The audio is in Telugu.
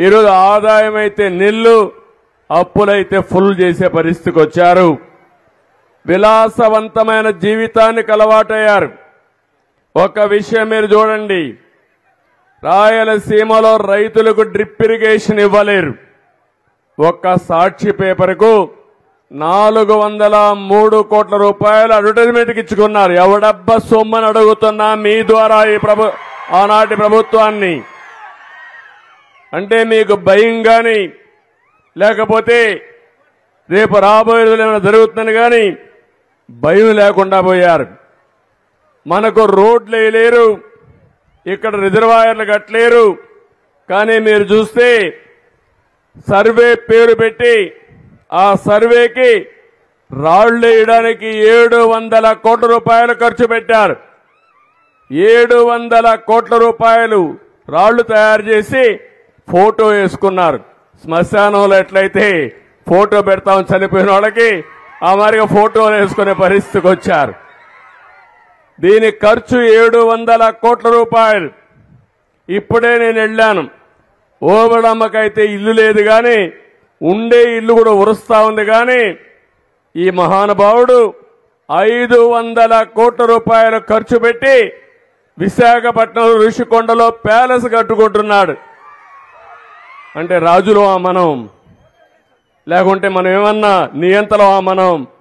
ఈరోజు ఆదాయం అయితే నిల్లు, అప్పులైతే ఫుల్ చేసే పరిస్థితికి వచ్చారు. విలాసవంతమైన జీవితానికి అలవాటయ్యారు. ఒక విషయం మీరు చూడండి, రాయలసీమలో రైతులకు డ్రిప్ ఇరిగేషన్ ఇవ్వలేరు. ఒక్క సాక్షి పేపర్కు 403 కోట్ల రూపాయలు అడ్వర్టైజ్మెంట్కి ఇచ్చుకున్నారు. ఎవడబ్బా సొమ్మని అడుగుతున్నా మీ ద్వారా ఆనాటి ప్రభుత్వాన్ని. అంటే మీకు భయం కానీ లేకపోతే రేపు రాబోయే రోజులు ఏమైనా జరుగుతుందని కానీ భయం లేకుండా పోయారు. మనకు రోడ్లు వేయలేరు, ఇక్కడ రిజర్వాయర్లు కట్టలేరు. కానీ మీరు చూస్తే సర్వే పేరు పెట్టి ఆ సర్వేకి రాళ్లు వేయడానికి 700 కోట్ల రూపాయలు ఖర్చు పెట్టారు. 700 కోట్ల రూపాయలు రాళ్లు తయారు చేసి ఫోటో వేసుకున్నారు. శ్మశానంలో ఎట్లయితే ఫోటో పెడతాం చనిపోయిన వాళ్ళకి, ఆ మాదిరిగా ఫోటోలు వేసుకునే పరిస్థితికి వచ్చారు. దీని ఖర్చు 700 కోట్ల రూపాయలు. ఇప్పుడే నేను వెళ్ళాను, ఓబడమ్మకైతే ఇల్లు లేదు కానీ ఉండే ఇల్లు కూడా ఉరుస్తా ఉంది. కానీ ఈ మహానుభావుడు 500 కోట్ల రూపాయలు ఖర్చు పెట్టి విశాఖపట్నం ఋషికొండలో ప్యాలెస్ కట్టుకుంటున్నాడు. అంటే రాజులో మనం, లేకుంటే మనం ఏమన్నా నియంతలో మనం